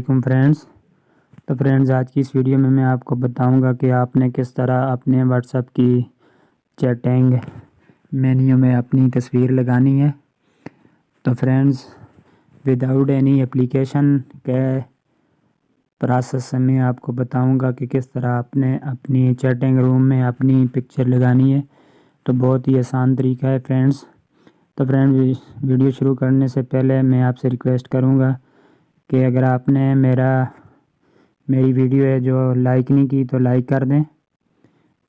वालेकुम फ्रेंड्स। तो फ्रेंड्स, आज की इस वीडियो में मैं आपको बताऊंगा कि आपने किस तरह अपने व्हाट्सएप की चैटिंग मेन्यू में अपनी तस्वीर लगानी है। तो फ्रेंड्स, विदाउट एनी एप्लीकेशन के प्रोसेस से मैं आपको बताऊंगा कि किस तरह आपने अपनी चैटिंग रूम में अपनी पिक्चर लगानी है। तो बहुत ही आसान तरीका है फ्रेंड्स। तो फ्रेंड्स, वीडियो शुरू करने से पहले मैं आपसे रिक्वेस्ट करूंगा कि अगर आपने मेरी वीडियो है जो लाइक नहीं की तो लाइक कर दें।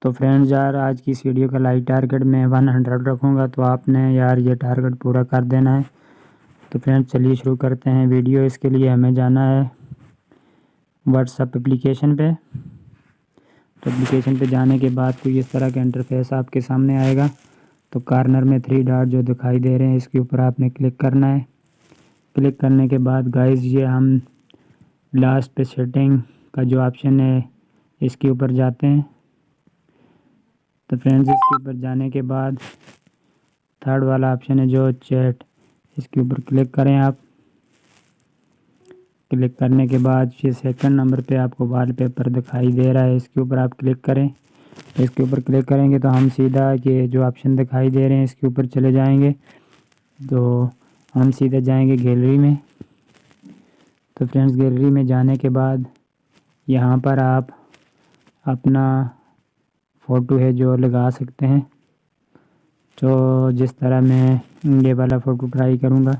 तो फ्रेंड्स यार, आज की इस वीडियो का लाइक टारगेट मैं 100 रखूँगा, तो आपने यार ये टारगेट पूरा कर देना है। तो फ्रेंड्स, चलिए शुरू करते हैं वीडियो। इसके लिए हमें जाना है व्हाट्सएप एप्लीकेशन पे। तो एप्लीकेशन पे जाने के बाद कोई इस तरह का इंटरफेस आपके सामने आएगा। तो कॉर्नर में 3 डॉट जो दिखाई दे रहे हैं, इसके ऊपर आपने क्लिक करना है। क्लिक करने के बाद गाइस, ये हम लास्ट पे सेटिंग का जो ऑप्शन है इसके ऊपर जाते हैं। तो फ्रेंड्स, इसके ऊपर जाने के बाद थर्ड वाला ऑप्शन है जो चैट, इसके ऊपर क्लिक करें आप। क्लिक करने के बाद ये सेकंड नंबर पे आपको वॉलपेपर दिखाई दे रहा है, इसके ऊपर आप क्लिक करें। इसके ऊपर क्लिक करेंगे तो हम सीधा ये जो ऑप्शन दिखाई दे रहे हैं इसके ऊपर चले जाएंगे। तो हम सीधा जाएंगे गैलरी में। तो फ्रेंड्स, गैलरी में जाने के बाद यहाँ पर आप अपना फ़ोटो है जो लगा सकते हैं। तो जिस तरह मैं ये वाला फ़ोटो ट्राई करूँगा।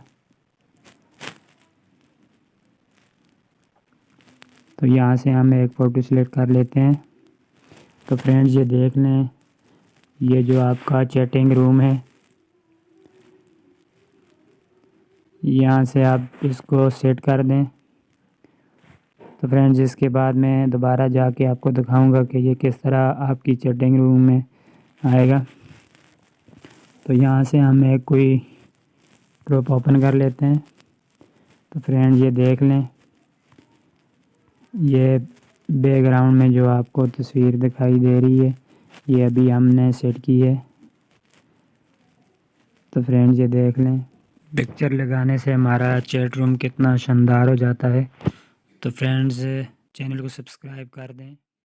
तो यहाँ से हम एक फ़ोटो सिलेक्ट कर लेते हैं। तो फ्रेंड्स, ये देख लें, ये जो आपका चैटिंग रूम है, यहाँ से आप इसको सेट कर दें। तो फ्रेंड्स, इसके बाद मैं दोबारा जाके आपको दिखाऊंगा कि ये किस तरह आपकी चैटिंग रूम में आएगा। तो यहाँ से हम एक कोई ग्रुप ओपन कर लेते हैं। तो फ्रेंड्स, ये देख लें, ये बैकग्राउंड में जो आपको तस्वीर दिखाई दे रही है ये अभी हमने सेट की है। तो फ्रेंड्स, ये देख लें, पिक्चर लगाने से हमारा चैट रूम कितना शानदार हो जाता है। तो फ्रेंड्स, चैनल को सब्सक्राइब कर दें।